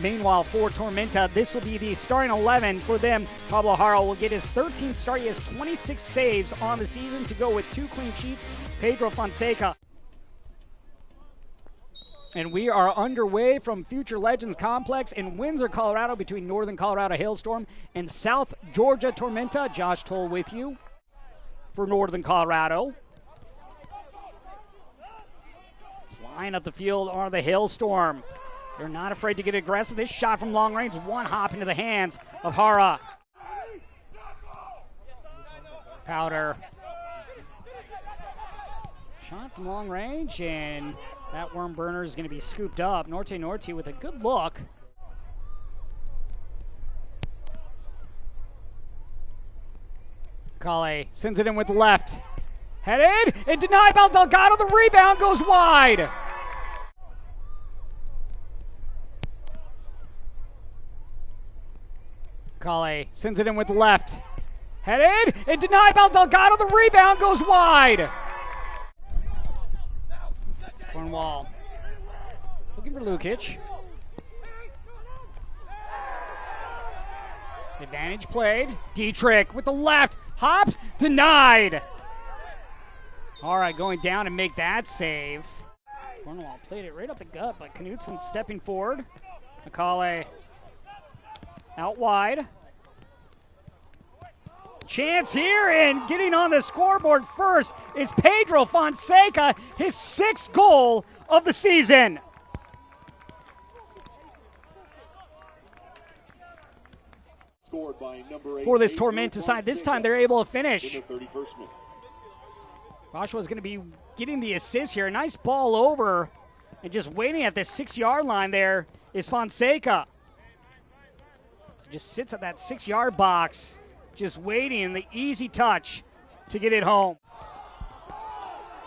Meanwhile, for Tormenta, this will be the starting 11 for them. Pablo Jara will get his 13th start. He has 26 saves on the season to go with 2 clean sheets. Pedro Fonseca. And we are underway from Future Legends Complex in Windsor, Colorado, between Northern Colorado Hailstorm and South Georgia Tormenta. Josh Toll with you for Northern Colorado. Flying up the field are the Hailstorm. They're not afraid to get aggressive. This shot from long range, one hop into the hands of Jara. Powder. Shot from long range, and that worm burner is going to be scooped up. Norte with a good look. Kale sends it in with the left. Headed and denied by Delgado. The rebound goes wide. Kale sends it in with the left. Headed and denied by Delgado. The rebound goes wide. Cornwall looking for Lukic. Advantage played. Dietrich with the left. Hops. Denied. All right, going down and make that save. Cornwall played it right up the gut, but Knutson stepping forward. Macaulay out wide. Chance here, and getting on the scoreboard first is Pedro Fonseca, his 6th goal of the season. For this Tormenta side, this time they're able to finish. Joshua's going to be getting the assist here. Nice ball over, and just waiting at the 6-yard line there is Fonseca. So just sits at that 6-yard box, just waiting in the easy touch to get it home.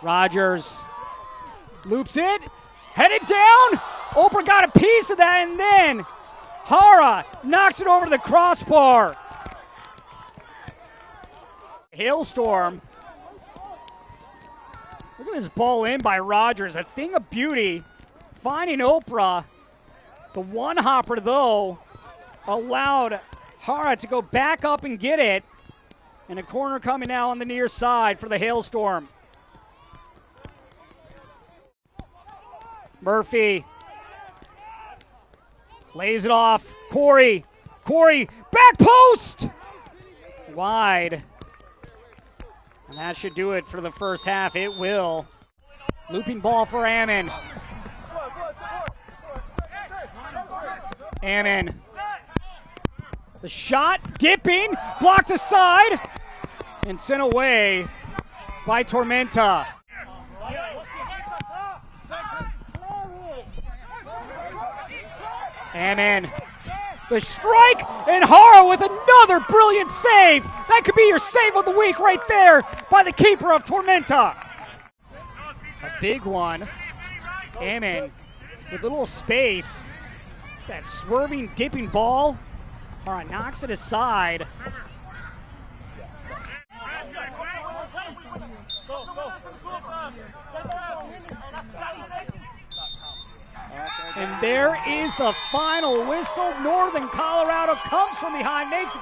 Rogers loops it, headed down. Oprah got a piece of that, and then Jara knocks it over to the crossbar. Hailstorm. Look at this ball in by Rogers, a thing of beauty. Finding Oprah. The one hopper, though, allowed Jara to go back up and get it. And a corner coming now on the near side for the Hailstorm. Murphy lays it off. Corey, back post! Wide. And that should do it for the first half. It will. Looping ball for Ammon. Ammon. The shot, dipping, blocked aside, and sent away by Tormenta. Ammon. The strike, and Jara with another brilliant save. That could be your save of the week right there by the keeper of Tormenta. A big one. Ammon with a little space. That swerving, dipping ball. Jara knocks it aside. And there is the final whistle. Northern Colorado comes from behind, makes it